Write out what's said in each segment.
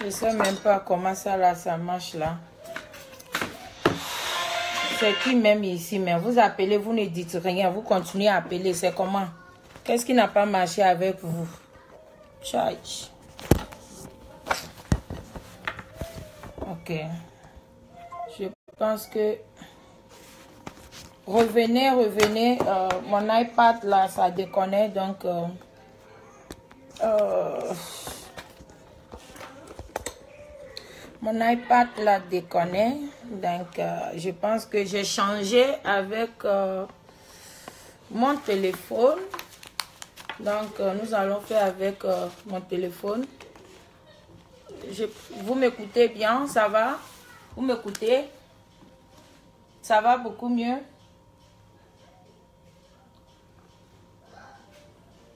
Je sais même pas comment ça là, ça marche là. C'est qui même ici, mais vous appelez, vous ne dites rien, vous continuez à appeler. C'est comment? Qu'est-ce qui n'a pas marché avec vous? Charge. Ok. Je pense que... Revenez. Mon iPad là, ça déconne, donc... Mon iPad là déconne, donc je pense que j'ai changé avec mon téléphone. Donc nous allons faire avec mon téléphone. Vous m'écoutez bien, ça va? Vous m'écoutez? Ça va beaucoup mieux?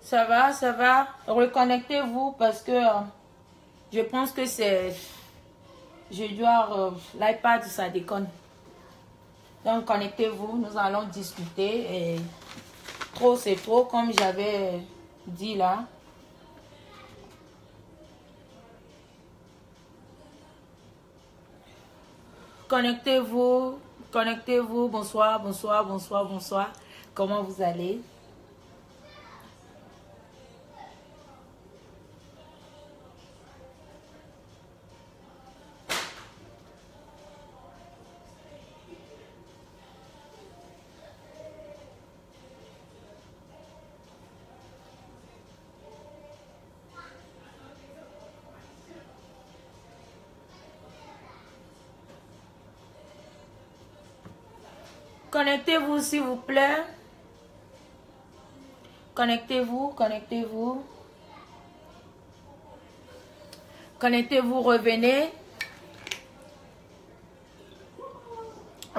Ça va? Reconnectez-vous parce que je pense que c'est... Je dois... l'iPad, ça déconne. Donc, connectez-vous. Nous allons discuter. Et trop, c'est trop, comme j'avais dit là. Connectez-vous. Connectez-vous. Bonsoir. Comment vous allez? Connectez-vous, s'il vous plaît. Connectez-vous. Connectez-vous, revenez.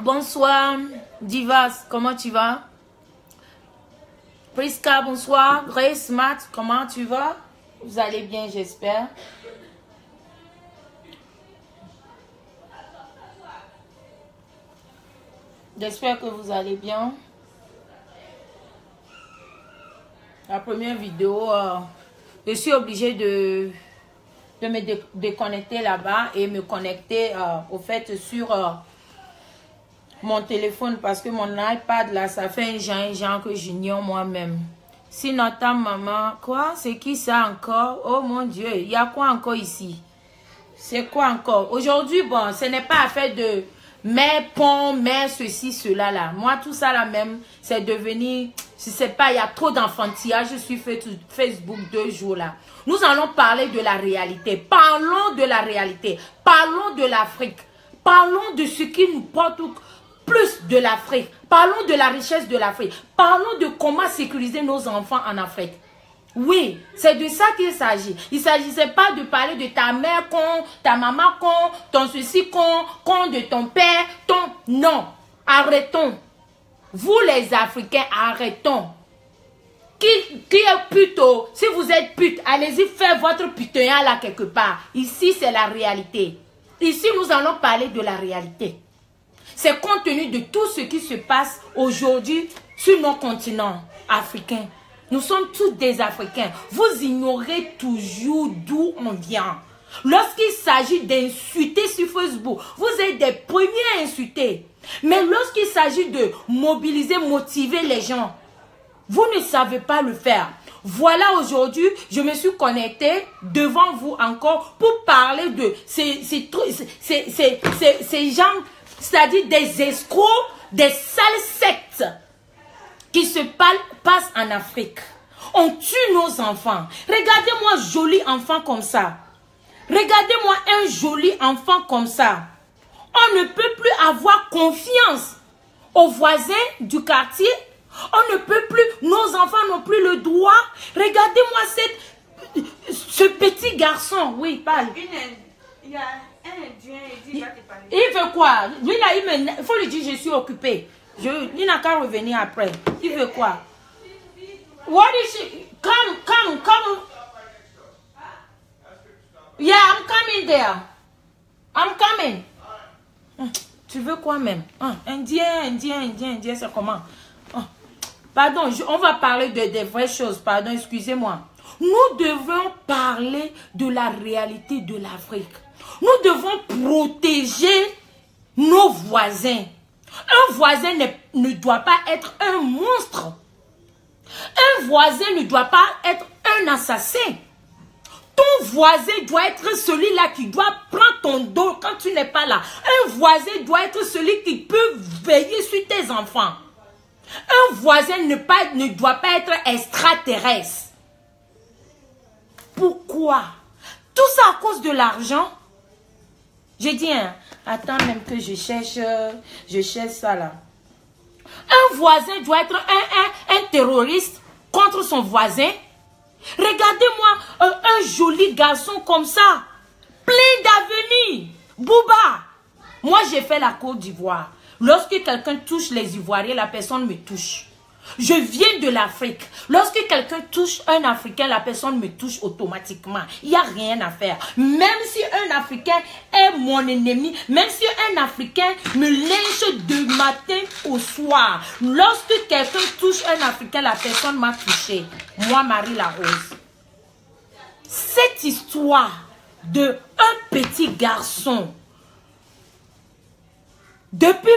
Bonsoir, Divas, comment tu vas? Priska, bonsoir. Grace, Matt, comment tu vas? Vous allez bien, j'espère. J'espère que vous allez bien. La première vidéo, je suis obligée de me déconnecter là-bas et me connecter au fait sur mon téléphone parce que mon iPad là, ça fait un genre que j'ignore moi-même. Sinon, ta maman, quoi? C'est qui ça encore? Oh mon Dieu, il y a quoi encore ici? C'est quoi encore? Aujourd'hui, bon, ce n'est pas affaire de mais pont, mais ceci, cela là. Moi, tout ça là même, c'est devenu, je sais pas, il y a trop d'enfantillage. Je suis fait sur Facebook 2 jours là. Nous allons parler de la réalité. Parlons de la réalité. Parlons de l'Afrique. Parlons de ce qui nous porte plus de l'Afrique. Parlons de la richesse de l'Afrique. Parlons de comment sécuriser nos enfants en Afrique. Oui, c'est de ça qu'il s'agit. Il ne s'agissait pas de parler de ta mère con, ta maman con, ton ceci con de ton père, ton... Non, arrêtons. Vous les Africains, arrêtons. Qui est plutôt, si vous êtes pute, allez-y faire votre putain là quelque part. Ici, c'est la réalité. Ici, nous allons parler de la réalité. C'est compte tenu de tout ce qui se passe aujourd'hui sur nos continents africains. Nous sommes tous des Africains. Vous ignorez toujours d'où on vient. Lorsqu'il s'agit d'insulter sur Facebook, vous êtes des premiers à insulter. Mais lorsqu'il s'agit de mobiliser, motiver les gens, vous ne savez pas le faire. Voilà, aujourd'hui, je me suis connectée devant vous encore pour parler de ces gens, c'est-à-dire des escrocs, des sales sectes qui se passent en Afrique. On tue nos enfants. Regardez-moi un joli enfant comme ça. Regardez-moi un joli enfant comme ça. On ne peut plus avoir confiance aux voisins du quartier. On ne peut plus, nos enfants n'ont plus le droit. Regardez-moi ce petit garçon. Oui, parle. Il y a un Indien, il va te parler. Il veut quoi? Lui là, il faut lui dire je suis occupé. Il n'a qu'à revenir après. Il veut quoi? What is she? Come. Yeah, I'm coming there. I'm coming. Tu veux quoi même? Indien, c'est comment? Pardon, on va parler des vraies choses. Pardon, excusez-moi. Nous devons parler de la réalité de l'Afrique. Nous devons protéger nos voisins. Un voisin ne doit pas être un monstre. Un voisin ne doit pas être un assassin. Ton voisin doit être celui-là qui doit prendre ton dos quand tu n'es pas là. Un voisin doit être celui qui peut veiller sur tes enfants. Un voisin ne doit pas être extraterrestre. Pourquoi? Tout ça à cause de l'argent. J'ai dit, hein, attends même que je cherche ça là. Un voisin doit être un terroriste contre son voisin. Regardez-moi un joli garçon comme ça, plein d'avenir. Bouba. Moi, j'ai fait la Côte d'Ivoire. Lorsque quelqu'un touche les Ivoiriens, la personne me touche. Je viens de l'Afrique. Lorsque quelqu'un touche un Africain, la personne me touche automatiquement. Il n'y a rien à faire. Même si un Africain est mon ennemi, même si un Africain me lynche de matin au soir, lorsque quelqu'un touche un Africain, la personne m'a touché. Moi, Marie Larose. Cette histoire de un petit garçon, depuis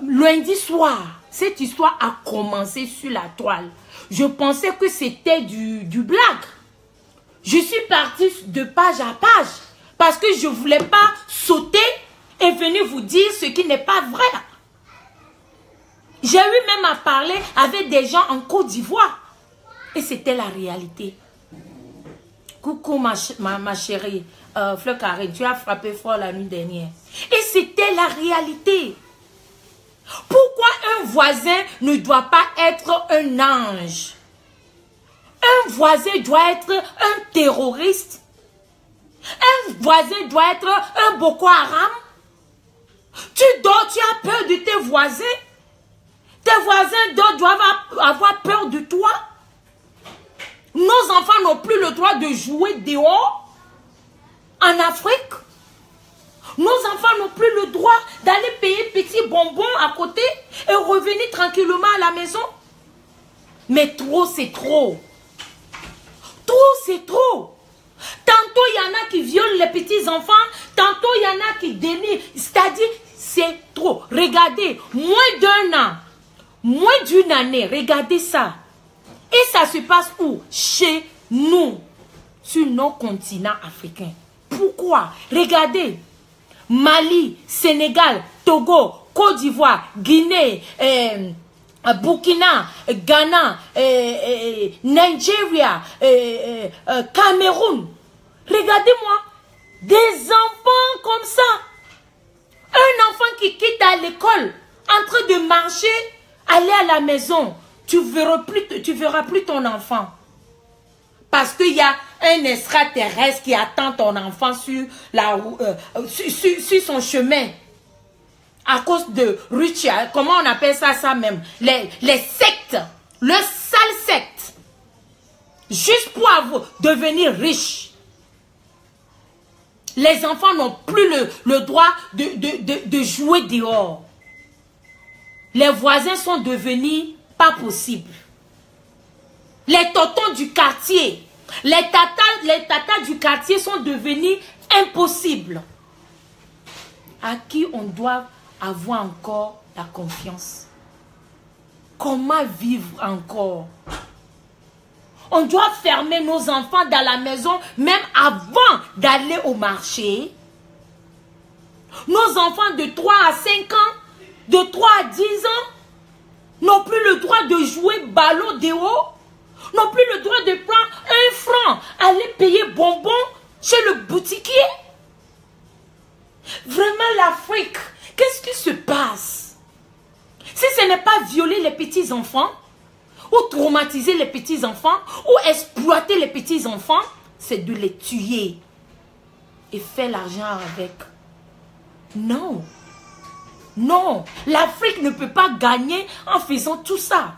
lundi soir, cette histoire a commencé sur la toile. Je pensais que c'était du blague. Je suis partie de page à page parce que je ne voulais pas sauter et venir vous dire ce qui n'est pas vrai. J'ai eu même à parler avec des gens en Côte d'Ivoire. Et c'était la réalité. Coucou ma chérie, Fleur Carré, tu as frappé fort la nuit dernière. Et c'était la réalité. Pourquoi un voisin ne doit pas être un ange? Un voisin doit être un terroriste? Un voisin doit être un Boko Haram? Tu dors, tu as peur de tes voisins? Tes voisins doivent avoir peur de toi? Nos enfants n'ont plus le droit de jouer dehors en Afrique. Nos enfants n'ont plus le droit d'aller payer petits bonbons à côté et revenir tranquillement à la maison. Mais trop, c'est trop. Trop, c'est trop. Tantôt, il y en a qui violent les petits enfants. Tantôt, il y en a qui dénient. C'est-à-dire, c'est trop. Regardez, moins d'un an, moins d'une année, regardez ça. Et ça se passe où? Chez nous, sur nos continents africains. Pourquoi? Regardez. Mali, Sénégal, Togo, Côte d'Ivoire, Guinée, Burkina, Ghana, Nigeria, Cameroun. Regardez-moi, des enfants comme ça. Un enfant qui quitte à l'école, en train de marcher, aller à la maison, tu verras plus ton enfant. Parce qu'il y a un extraterrestre qui attend ton enfant sur son chemin. À cause de rituels, comment on appelle ça même? Les sectes. Le sale secte. Juste pour devenir riche. Les enfants n'ont plus le droit de jouer dehors. Les voisins sont devenus pas possibles. Les tontons du quartier, les tatas du quartier sont devenus impossibles. À qui on doit avoir encore la confiance? Comment vivre encore? On doit fermer nos enfants dans la maison même avant d'aller au marché. Nos enfants de 3 à 5 ans, de 3 à 10 ans, n'ont plus le droit de jouer ballon dehors. N'ont plus le droit de prendre 1 franc, aller payer bonbons chez le boutiquier. Vraiment l'Afrique, qu'est-ce qui se passe? Si ce n'est pas violer les petits-enfants, ou traumatiser les petits-enfants, ou exploiter les petits-enfants, c'est de les tuer et faire l'argent avec. Non. Non, l'Afrique ne peut pas gagner en faisant tout ça.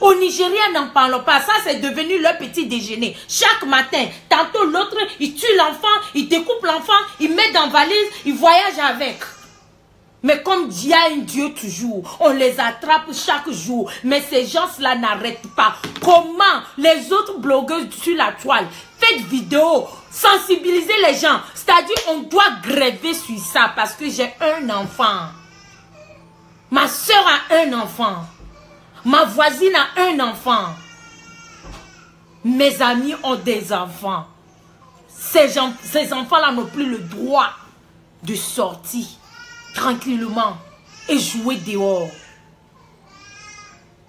Au Nigeria, n'en parlons pas. Ça, c'est devenu leur petit déjeuner. Chaque matin, tantôt l'autre, il tue l'enfant, il découpe l'enfant, il met dans la valise, il voyage avec. Mais comme il y a un Dieu toujours, on les attrape chaque jour. Mais ces gens-là n'arrêtent pas. Comment les autres blogueuses sur la toile, faites vidéo, sensibiliser les gens. C'est-à-dire on doit gréver sur ça parce que j'ai un enfant. Ma soeur a un enfant. Ma voisine a un enfant. Mes amis ont des enfants. Ces enfants-là n'ont plus le droit de sortir tranquillement et jouer dehors.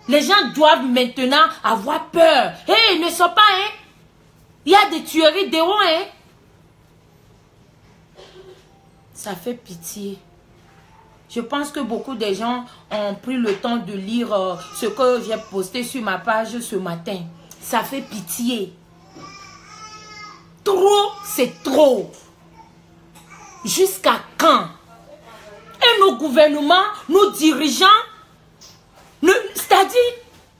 Les gens doivent maintenant avoir peur. Hé, ne sors pas, hein. Il y a des tueries dehors, hein. Ça fait pitié. Je pense que beaucoup de gens ont pris le temps de lire ce que j'ai posté sur ma page ce matin. Ça fait pitié. Trop, c'est trop. Jusqu'à quand? Et nos gouvernements, nos dirigeants, c'est-à-dire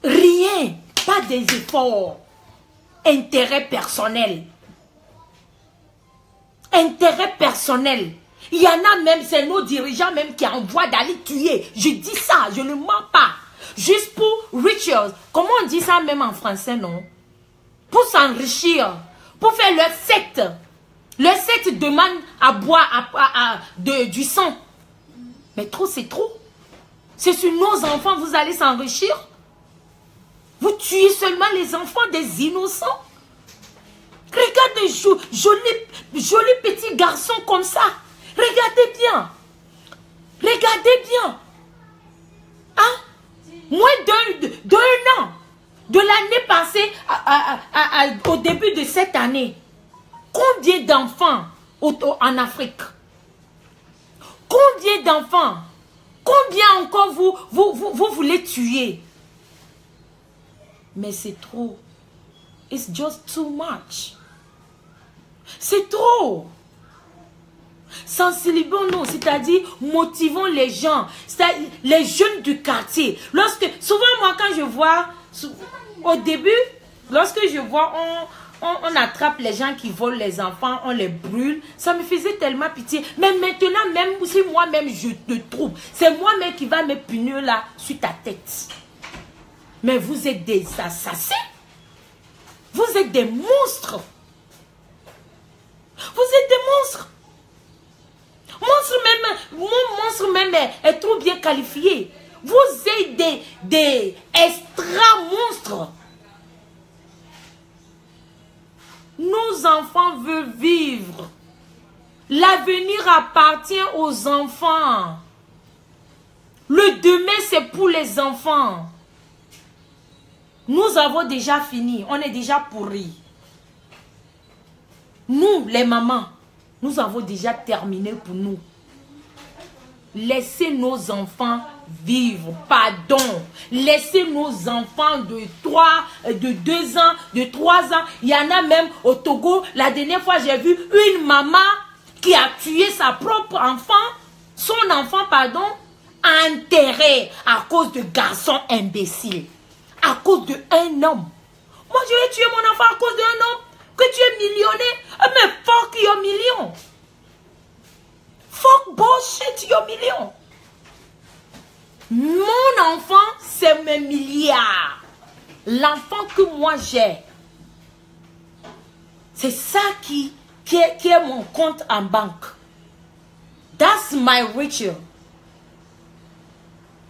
rien, pas des efforts. Intérêt personnel. Intérêt personnel. Il y en a même, c'est nos dirigeants même qui envoient d'aller tuer. Je dis ça, je ne mens pas. Juste pour rituals. Comment on dit ça même en français, non? Pour s'enrichir. Pour faire leur secte. Leur secte demande à boire du sang. Mais trop, c'est trop. C'est sur nos enfants vous allez s'enrichir. Vous tuez seulement les enfants des innocents. Regardez, jolis petits garçons comme ça. Regardez bien. Regardez bien. Hein? Moins d'un an. De l'année passée au début de cette année. Combien d'enfants en Afrique? Combien d'enfants? Combien encore vous voulez tuer? Mais c'est trop. It's just too much. C'est trop. Sensibilisons-nous, c'est-à-dire motivons les gens, les jeunes du quartier. Souvent moi quand je vois, au début, lorsque je vois on attrape les gens qui volent les enfants, on les brûle, ça me faisait tellement pitié. Mais maintenant, même si moi-même je te trouve, c'est moi-même qui va me punir là sur ta tête. Mais vous êtes des assassins. Vous êtes des monstres. Vous êtes des monstres. Monstre même est trop bien qualifié. Vous êtes des extra-monstres. Nos enfants veulent vivre. L'avenir appartient aux enfants. Le demain, c'est pour les enfants. Nous avons déjà fini. On est déjà pourris. Nous, les mamans, nous avons déjà terminé pour nous. Laissez nos enfants vivre. Pardon. Laissez nos enfants de 2 ans, de 3 ans. Il y en a même au Togo. La dernière fois, j'ai vu une maman qui a tué sa propre enfant, son enfant, pardon, enterré à cause de garçons imbéciles. À cause d'un homme. Moi, je vais tuer mon enfant à cause d'un homme. Que tu es millionnaire. Mais fuck your million. Fuck bullshit your million. Mon enfant, c'est mes milliards. L'enfant que moi j'ai. C'est ça qui est mon compte en banque. That's my riches.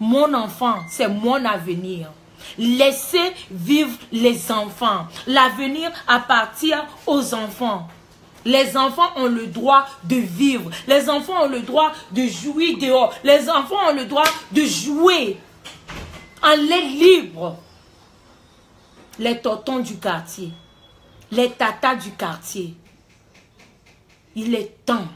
Mon enfant, c'est mon avenir. Laissez vivre les enfants. L'avenir appartient aux enfants. Les enfants ont le droit de vivre. Les enfants ont le droit de jouer dehors. Les enfants ont le droit de jouer en l'air libre. Les tontons du quartier. Les tatas du quartier. Il est temps.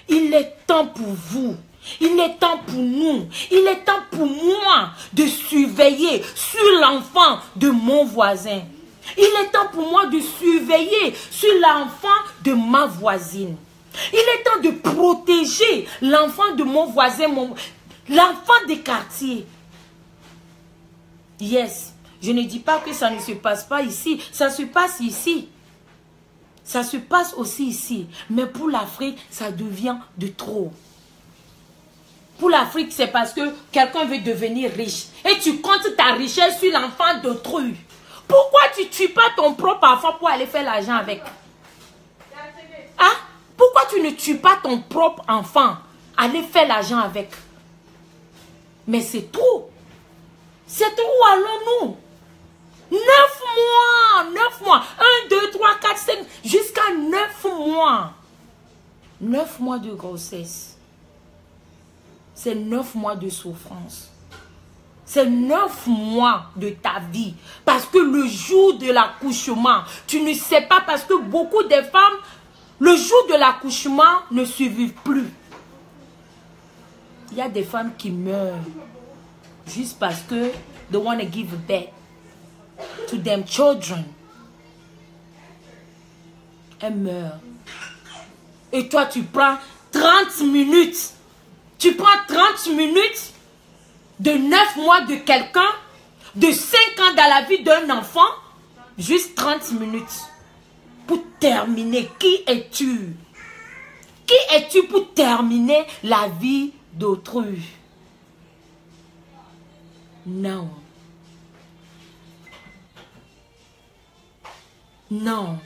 Il est temps pour vous. Il est temps pour nous. Il est temps pour moi de surveiller sur l'enfant de mon voisin. Il est temps pour moi de surveiller sur l'enfant de ma voisine. Il est temps de protéger l'enfant de mon voisin, l'enfant des quartiers. Yes, je ne dis pas que ça ne se passe pas ici. Ça se passe ici. Ça se passe aussi ici. Mais pour l'Afrique, ça devient de trop. pour l'Afrique, c'est parce que quelqu'un veut devenir riche. Et tu comptes ta richesse sur l'enfant d'autrui. Pourquoi tu ne tues pas ton propre enfant pour aller faire l'argent avec? Hein? Pourquoi tu ne tues pas ton propre enfant? Aller faire l'argent avec. Mais c'est trop. C'est trop, allons-nous. 9 mois. 9 mois. 1, 2, 3, 4, 5. Jusqu'à 9 mois. 9 mois de grossesse. C'est 9 mois de souffrance. C'est 9 mois de ta vie. Parce que le jour de l'accouchement, tu ne sais pas, parce que beaucoup de femmes, le jour de l'accouchement, ne survivent plus. Il y a des femmes qui meurent juste parce que they want to give birth to them children. Elles meurent. Et toi, tu prends 30 minutes. Tu prends 30 minutes de 9 mois de quelqu'un, de 5 ans dans la vie d'un enfant, juste 30 minutes pour terminer. Qui es-tu? Qui es-tu pour terminer la vie d'autrui? Non. Non.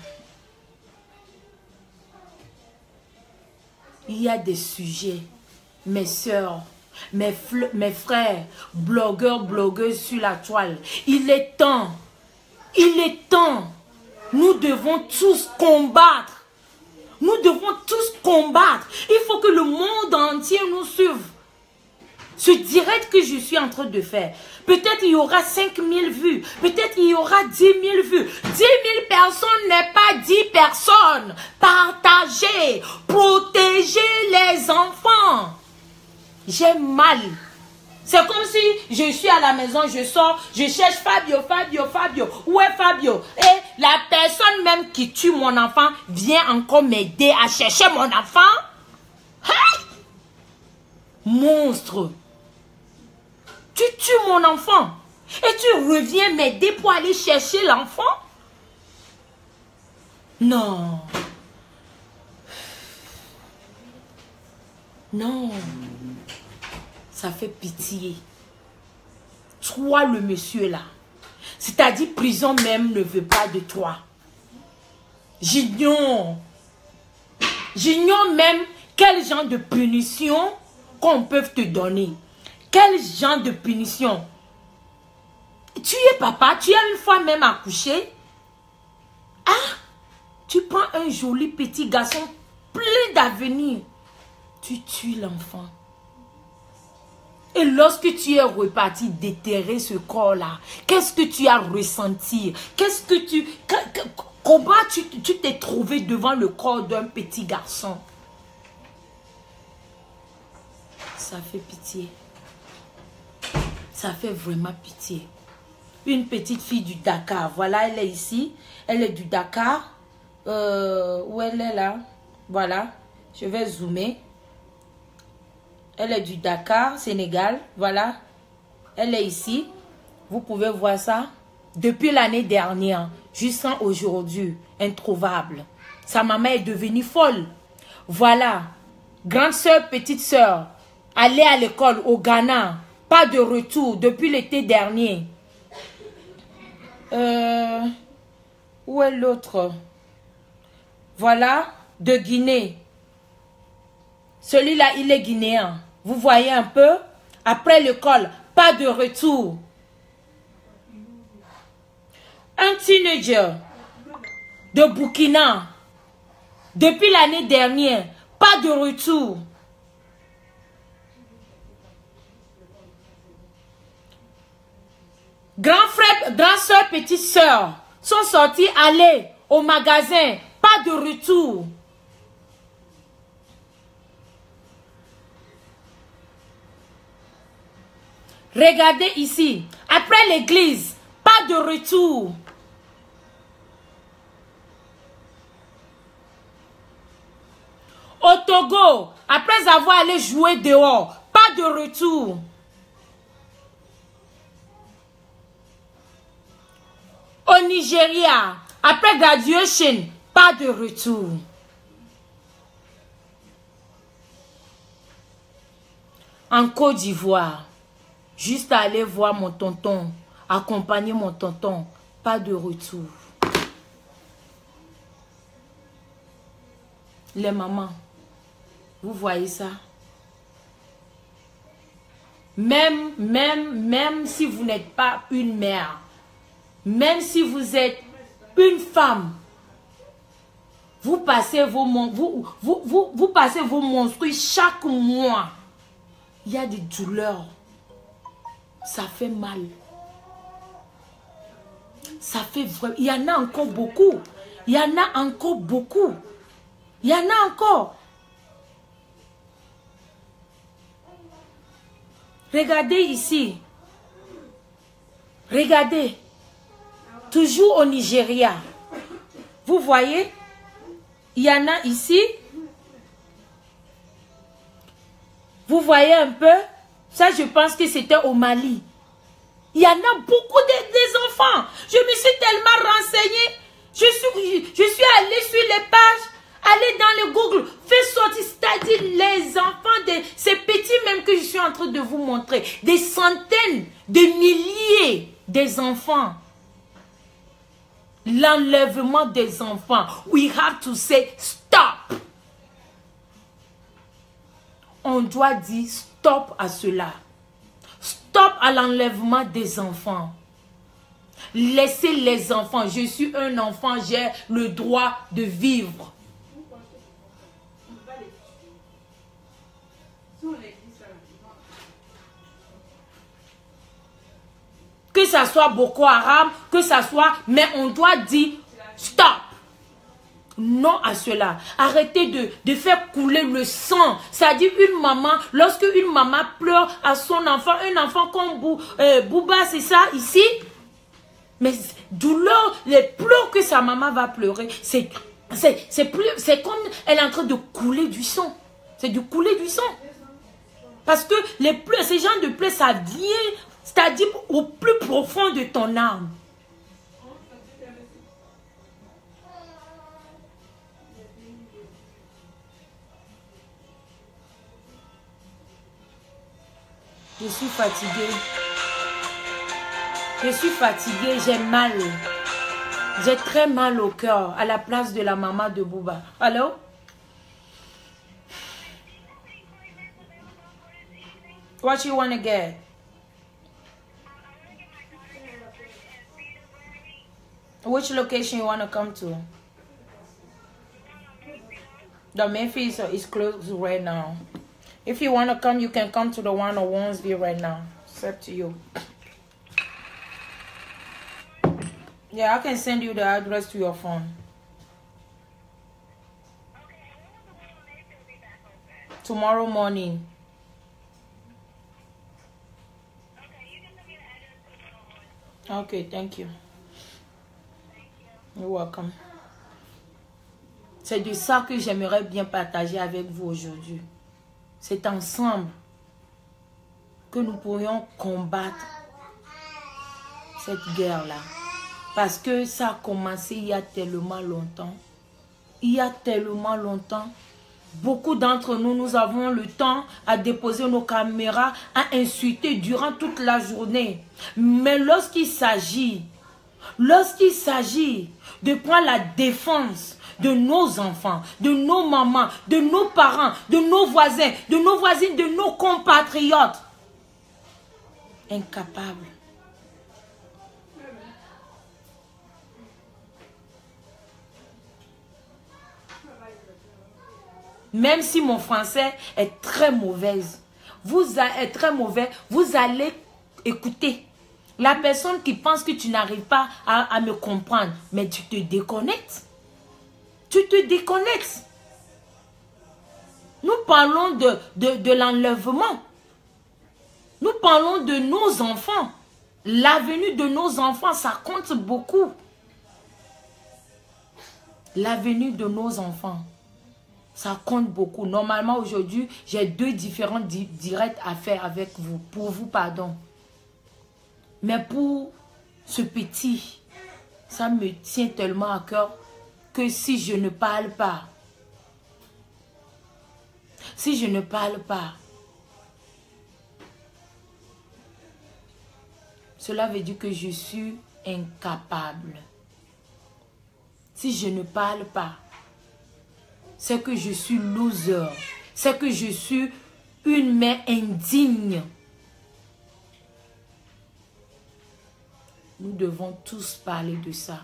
Il y a des sujets, mes soeurs, mes frères, blogueurs, blogueuses sur la toile. Il est temps. Il est temps. Nous devons tous combattre. Nous devons tous combattre. Il faut que le monde entier nous suive. Ce direct que je suis en train de faire, peut-être il y aura 5000 vues, peut-être il y aura 10 000 vues. 10 000 personnes n'est pas 10 personnes. Partagez, protégez les enfants. J'ai mal. C'est comme si je suis à la maison, je sors, je cherche Fabio, Fabio, Fabio. Où est Fabio? Et la personne même qui tue mon enfant vient encore m'aider à chercher mon enfant. Hein? Monstre. Tu tues mon enfant et tu reviens m'aider pour aller chercher l'enfant? Non. Non. Ça fait pitié. Toi, le monsieur là. C'est-à-dire, prison même ne veut pas de toi. J'ignore. J'ignore même quel genre de punition qu'on peut te donner. Quel genre de punition? Tu es papa, tu as une fois même accouché. Ah, tu prends un joli petit garçon plein d'avenir. Tu tues l'enfant. Et lorsque tu es reparti déterrer ce corps-là, qu'est-ce que tu as ressenti? Qu'est-ce que tu... Comment tu t'es trouvé devant le corps d'un petit garçon? Ça fait pitié. Ça fait vraiment pitié. Une petite fille du Dakar. Voilà, elle est ici. Elle est du Dakar. Où elle est là? Voilà. Je vais zoomer. Elle est du Dakar, Sénégal. Voilà. Elle est ici. Vous pouvez voir ça. Depuis l'année dernière, jusqu'à aujourd'hui, introuvable. Sa maman est devenue folle. Voilà. Grande soeur, petite soeur. Aller à l'école au Ghana. Pas de retour depuis l'été dernier. Où est l'autre? Voilà. De Guinée. Celui-là, il est guinéen. Vous voyez un peu? Après l'école, pas de retour. Un teenager de Burkina. Depuis l'année dernière, pas de retour. Grand frère, grand soeur, petite soeur sont sortis aller au magasin. Pas de retour. Regardez ici. Après l'église, pas de retour. Au Togo, après avoir allé jouer dehors, pas de retour. Au Nigeria, après graduation, pas de retour. en Côte d'Ivoire. Juste à aller voir mon tonton, accompagner mon tonton. Pas de retour. Les mamans, vous voyez ça? Même si vous n'êtes pas une mère, même si vous êtes une femme, vous passez vous passez vos menstrues chaque mois. Il y a des douleurs. Ça fait mal. Ça fait vraiment... Il y en a encore beaucoup. Il y en a encore beaucoup. Il y en a encore. Regardez ici. Regardez. Toujours au Nigeria. Vous voyez? Il y en a ici. Vous voyez un peu? Ça, je pense que c'était au Mali. Il y en a beaucoup des enfants. Je me suis tellement renseignée. Je suis allée sur les pages. Allez dans le Google. Fais sortir, c'est-à-dire les enfants de ces petits même que je suis en train de vous montrer. Des centaines, de milliers des enfants. L'enlèvement des enfants. We have to say stop. On doit dire stop à cela. Stop à l'enlèvement des enfants. Laissez les enfants. Je suis un enfant, j'ai le droit de vivre. Que ça soit Boko Haram, que ça soit... Mais on doit dire stop. Non à cela. Arrêtez de faire couler le sang. C'est-à-dire une maman, lorsque une maman pleure à son enfant, un enfant comme Bouba, c'est ça ici. Mais douleur, les pleurs que sa maman va pleurer, c'est comme elle est en train de couler du sang. C'est de couler du sang. Parce que les pleurs, ces genres de pleurs, ça vient, c'est-à-dire au plus profond de ton âme. Je suis fatiguée. Je suis fatiguée, j'ai mal. J'ai très mal au cœur à la place de la maman de Bouba. Allô? What you want to get? Which location you want to come to? The Memphis is closed right now. If you want to come, you can come to the one on Wednesday right now. It's up to you. Yeah, I can send you the address to your phone. Tomorrow morning. Okay, thank you. You're welcome. C'est de ça que j'aimerais bien partager avec vous aujourd'hui. C'est ensemble que nous pourrions combattre cette guerre-là. Parce que ça a commencé il y a tellement longtemps. Il y a tellement longtemps. Beaucoup d'entre nous, nous avons le temps à déposer nos caméras, à insulter durant toute la journée. Mais lorsqu'il s'agit de prendre la défense de nos enfants, de nos mamans, de nos parents, de nos voisins, de nos voisines, de nos compatriotes, incapables. Même si mon français est très mauvaise, vous allez écouter. La personne qui pense que tu n'arrives pas à me comprendre, mais tu te déconnectes. Tu te déconnectes. Nous parlons de l'enlèvement. Nous parlons de nos enfants. L'avenir de nos enfants, ça compte beaucoup. L'avenir de nos enfants, ça compte beaucoup. Normalement, aujourd'hui, j'ai 2 différents directs à faire avec vous. Pour vous, pardon. Mais pour ce petit, ça me tient tellement à cœur que si je ne parle pas, cela veut dire que je suis incapable. Si je ne parle pas, c'est que je suis loser. C'est que je suis une mère indigne. Nous devons tous parler de ça.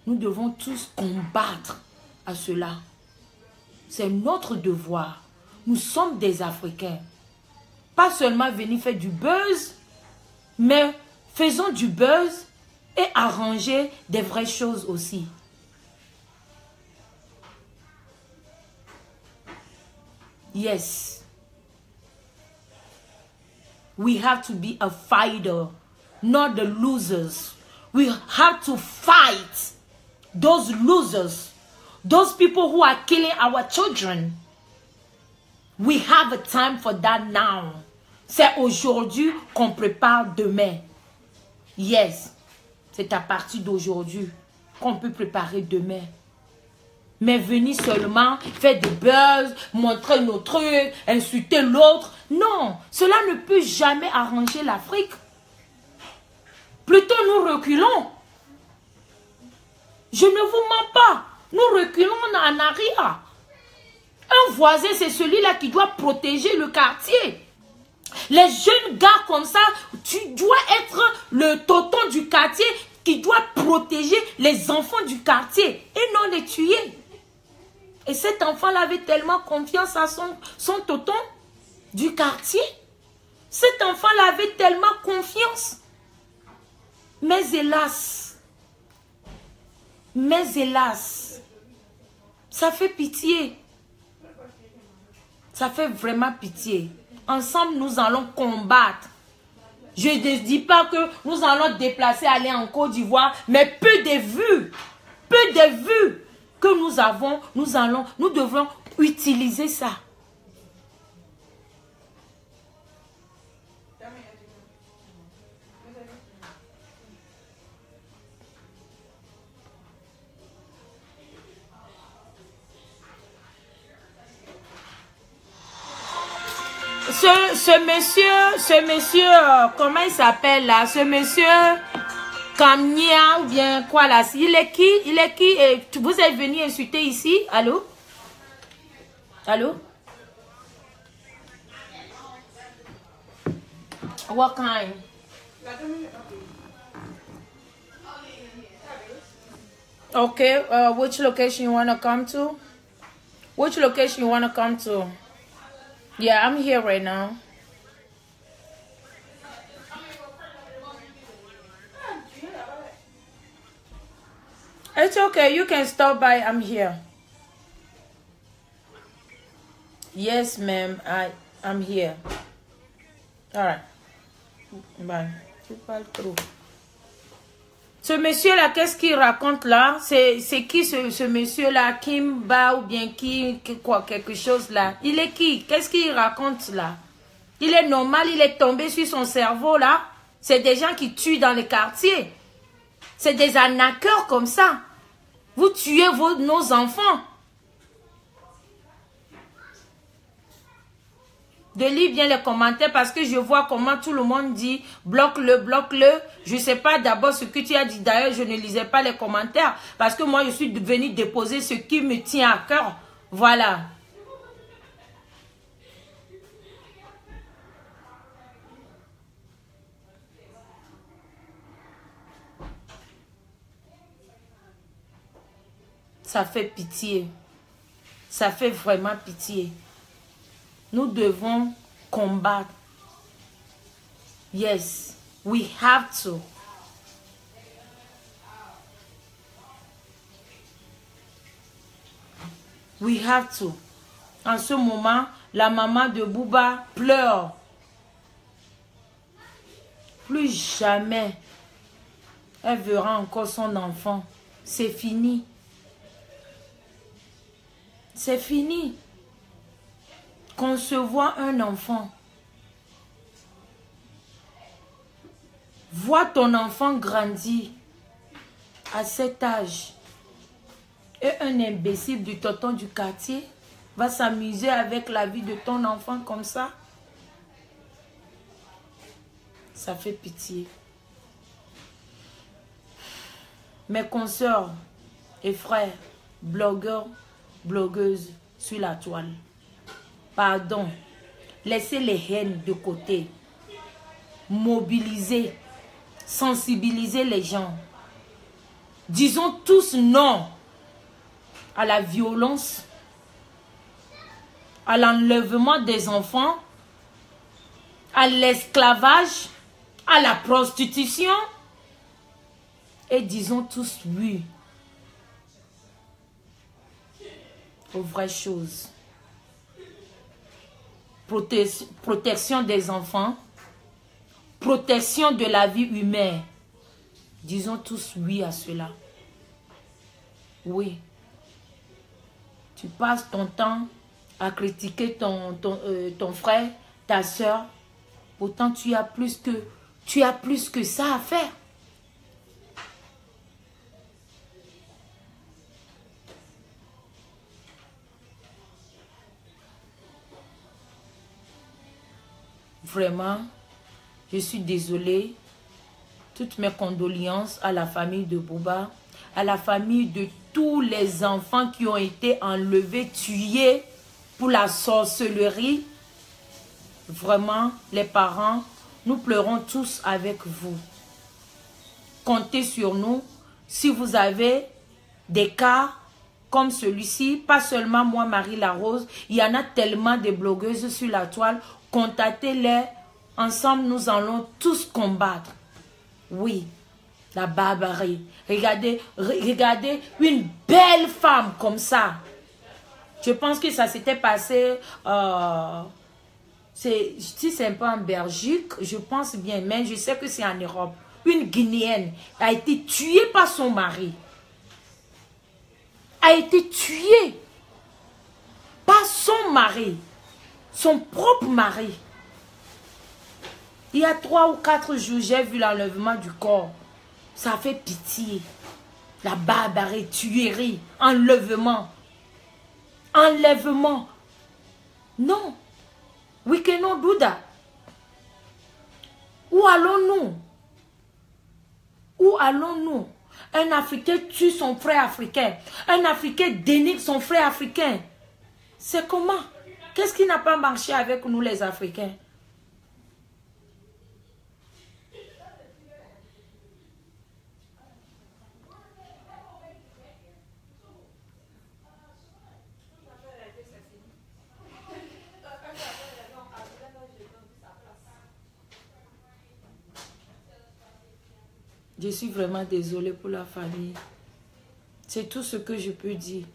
Nous devons tous combattre à cela. C'est notre devoir. Nous sommes des Africains. Pas seulement venir faire du buzz, mais faisons du buzz et arranger des vraies choses aussi. Yes. We have to be a fighter, not the losers. We have to fight those losers, those people who are killing our children. We have a time for that now. C'est aujourd'hui qu'on prépare demain. Yes, c'est à partir d'aujourd'hui qu'on peut préparer demain. Mais venir seulement faire des buzz, montrer nos trucs, insulter l'autre. Non, cela ne peut jamais arranger l'Afrique. Plutôt nous reculons. Je ne vous mens pas. Nous reculons en arrière. Un voisin, c'est celui-là qui doit protéger le quartier. Les jeunes gars comme ça, tu dois être le tonton du quartier qui doit protéger les enfants du quartier et non les tuer. Et cet enfant-là avait tellement confiance à son tonton du quartier. Cet enfant-là avait tellement confiance. Mais hélas, ça fait pitié. Ça fait vraiment pitié. Ensemble, nous allons combattre. Je ne dis pas que nous allons déplacer, aller en Côte d'Ivoire, mais peu de vues que nous avons, nous devons utiliser ça. Ce monsieur, comment il s'appelle là? Ce monsieur Kamnia ou bien quoi là? Il est qui? Et vous êtes venu insulter ici? Allô? Allô? What kind? Okay, which location you want to come to? Which location you want to come to? Yeah, I'm here right now. It's okay. You can stop by. I'm here. Yes, ma'am. I'm here. All right. Bye. Tu parles trop. Ce monsieur-là, qu'est-ce qu'il raconte là? C'est qui ce monsieur-là? Kimba ou bien quoi, quelque chose là? Il est qui? Qu'est-ce qu'il raconte là? Il est normal, il est tombé sur son cerveau là. C'est des gens qui tuent dans les quartiers. C'est des arnaqueurs comme ça. Vous tuez nos enfants. De lire bien les commentaires parce que je vois comment tout le monde dit bloque-le, bloque-le. Je ne sais pas d'abord ce que tu as dit. D'ailleurs, je ne lisais pas les commentaires parce que moi, je suis venue déposer ce qui me tient à cœur. Voilà. Ça fait pitié. Ça fait vraiment pitié. Nous devons combattre. Yes, we have to. We have to. En ce moment, la maman de Bouba pleure. Plus jamais elle verra encore son enfant. C'est fini. C'est fini. Concevoir un enfant. Vois ton enfant grandir à cet âge. Et un imbécile du tonton du quartier va s'amuser avec la vie de ton enfant comme ça. Ça fait pitié. mes consoeurs et frères, blogueurs, blogueuses sur la toile. Pardon, laissez les haines de côté. Mobilisez, sensibilisez les gens. Disons tous non à la violence, à l'enlèvement des enfants, à l'esclavage, à la prostitution. Et disons tous oui aux vraies choses. Protection des enfants, protection de la vie humaine. Disons tous oui à cela. Oui. Tu passes ton temps à critiquer ton frère, ta soeur. Pourtant, tu as plus que ça à faire. Vraiment, je suis désolée. Toutes mes condoléances à la famille de Bouba, à la famille de tous les enfants qui ont été enlevés, tués pour la sorcellerie. Vraiment, les parents, nous pleurons tous avec vous. Comptez sur nous. Si vous avez des cas comme celui-ci, pas seulement moi, Marie Larose, il y en a tellement de blogueuses sur la toile. Contactez-les. Ensemble, nous allons tous combattre. Oui, la barbarie. Regardez une belle femme comme ça. Je pense que ça s'était passé, si c'est un peu en Belgique, je pense bien, mais je sais que c'est en Europe. Une Guinéenne a été tuée par son mari. A été tuée par son mari. Son propre mari. Il y a 3 ou 4 jours, j'ai vu l'enlèvement du corps. Ça fait pitié. La barbarie, tuerie, enlèvement. Enlèvement. Non. We cannot do that. Où allons-nous? Où allons-nous? Un Africain tue son frère africain. Un Africain dénigre son frère africain. C'est comment? Qu'est-ce qui n'a pas marché avec nous les Africains? Je suis vraiment désolée pour la famille. C'est tout ce que je peux dire.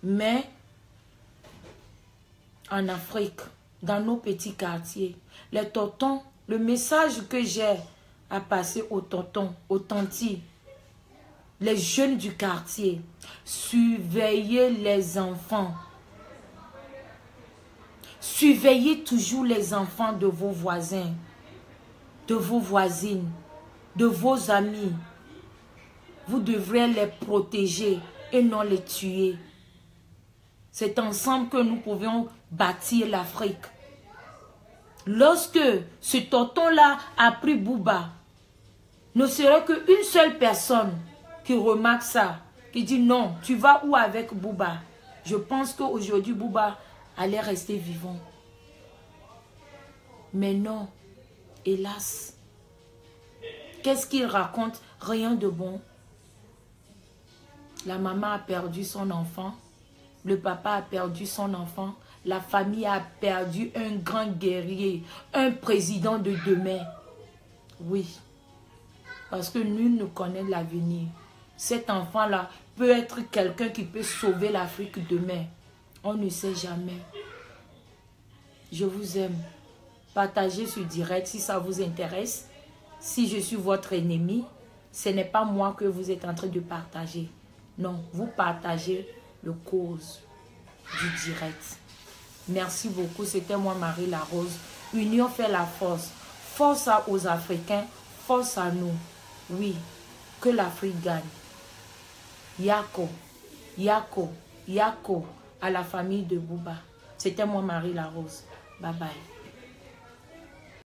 Mais, en Afrique, dans nos petits quartiers, les tontons, le message que j'ai à passer aux tontons, aux tantis, les jeunes du quartier, surveillez les enfants. Surveillez toujours les enfants de vos voisins, de vos voisines, de vos amis. Vous devrez les protéger et non les tuer. C'est ensemble que nous pouvons bâtir l'Afrique. Lorsque ce tonton-là a pris Bouba, ne serait qu'une seule personne qui remarque ça, qui dit non, tu vas où avec Bouba? Je pense qu'aujourd'hui Bouba allait rester vivant. Mais non, hélas. Qu'est-ce qu'il raconte? Rien de bon. La maman a perdu son enfant. Le papa a perdu son enfant. La famille a perdu un grand guerrier. Un président de demain. Oui. Parce que nul ne connaît l'avenir. Cet enfant-là peut être quelqu'un qui peut sauver l'Afrique demain. On ne sait jamais. Je vous aime. Partagez ce direct si ça vous intéresse. Si je suis votre ennemi, ce n'est pas moi que vous êtes en train de partager. Non, vous partagez le cause du direct. Merci beaucoup. C'était moi, Marie Larose. Union fait la force. Force aux Africains. Force à nous. Oui, que l'Afrique gagne. Yako, Yako, Yako à la famille de Bouba. C'était moi, Marie Larose. Bye bye.